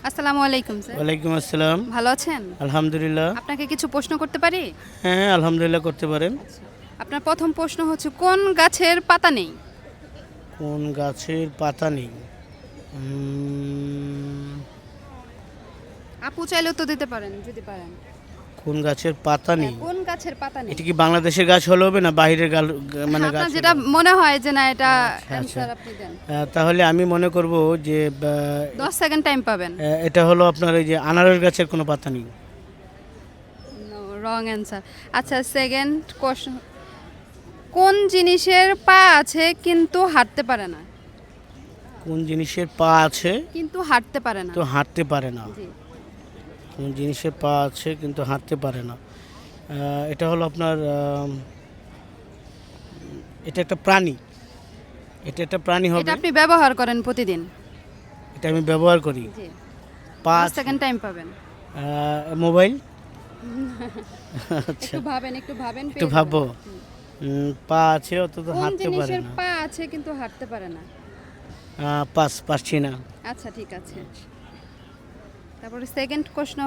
আসসালামু আলাইকুম স্যার। ওয়ালাইকুম আসসালাম। ভালো আছেন? আলহামদুলিল্লাহ। আপনাকে কিছু প্রশ্ন করতে পারি? হ্যাঁ, আলহামদুলিল্লাহ করতে পারেন। আপনার প্রথম প্রশ্ন হচ্ছে কোন গাছের পাতা নেই? কোন গাছের পাতা নেই? উম, আপু চাইলেও তো দিতে পারেন যদি পারেন। কোন গাছের পাতা হ্যাঁ, নেই? কোন গাছের পাতা নেই? এটা কি বাংলাদেশের গাছ হলে হবে না বাহিরের মানে হ্যাঁ, গাছ আপনার যেটা হলে? মনে হয় যে না এটা আচ্ছা। অ্যানসার আপনি দেন। তাহলে আমি মনে করব যে 10 সেকেন্ড টাইম পাবেন। এটা হলো আপনার এই যে আনারস গাছের কোনো পাতা নেই। নো, রং অ্যানসার। আচ্ছা, সেকেন্ড কোশ্চেন। কোন জিনিসের পা আছে কিন্তু হাঁটতে পারে না? কোন জিনিসের পা আছে কিন্তু হাঁটতে পারে না। তো হাঁটতে পারে না? জি। কোন জিনিসের পা আছে কিন্তু হাঁটতে পারে না? এটা হলো আপনার এটা একটা প্রাণী। এটা একটা প্রাণী এটা হবে। আপনি ব্যবহার করেন প্রতিদিন। এটা আমি ব্যবহার করি। জি। পা 10 আছে। সেকেন্ড টাইম পাবেন। মোবাইল। আচ্ছা, একটু ভাবেন, একটু ভাবেন। একটু পেয়ে ভাববো। যাবেন। পা আছে অত তো কোন হাঁটতে পারে জিনিসের না। পা আছে কিন্তু হাঁটতে পারে না? পারছি না। আচ্ছা, ঠিক আছে। তারপরে সেকেন্ড প্রশ্ন